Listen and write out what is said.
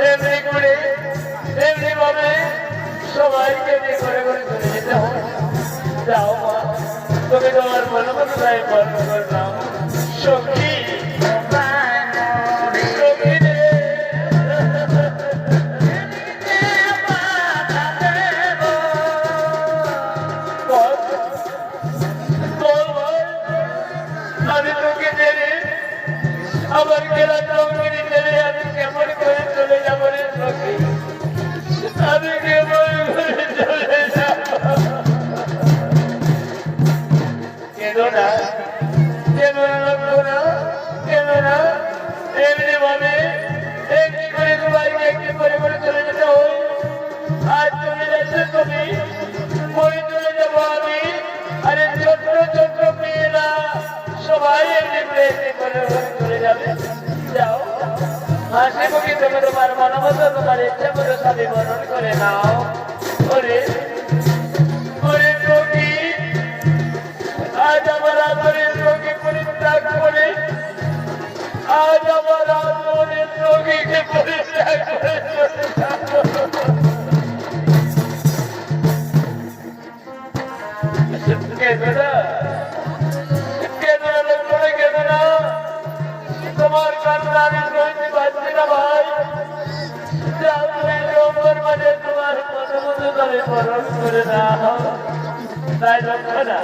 এমনি করে এমনি ভাবে সবাইকে নিয়ে ঘরে ঘরে চলে যেতে হয়। যাও মা, তুমি তোমার মনে মতো তাই বর্ণ করলাম। সখী আমি তোকে জেনে আমার গেলা চৌকিনি জেনে আমি কেমন করে চলে যাবো রে সখী, আমি কেমন করে চলে যাবো। কেঁদো না, কেঁদো না, কেঁদো না, এমনি ভাবে এমনি করে সবাইকে একটি করে করে চলে যেতে হয়। আজ চলে যাচ্ছে তুমি, পরে চলে যাবো আমি। আরে ছোট্ট ছোট্ট মেয়েরা সবাই এমনি করে একটি করে চলে যাবে। যাও হাসি মুখে তুমি তোমার মনোমতো তোমার ইচ্ছা মতো স্বামী বরণ করে নাও। ওরে ওরে রোগী, আজ আমার আদরের রোগী পরিত্যাগ করে, আজ আমার আদরের রোগীকে পরিত্যাগ করে তোমার কারণে আমি সইতে পারছি না ভাই। তোমার মতো মতো করে বরণ করে না, তাই লক্ষ্য না।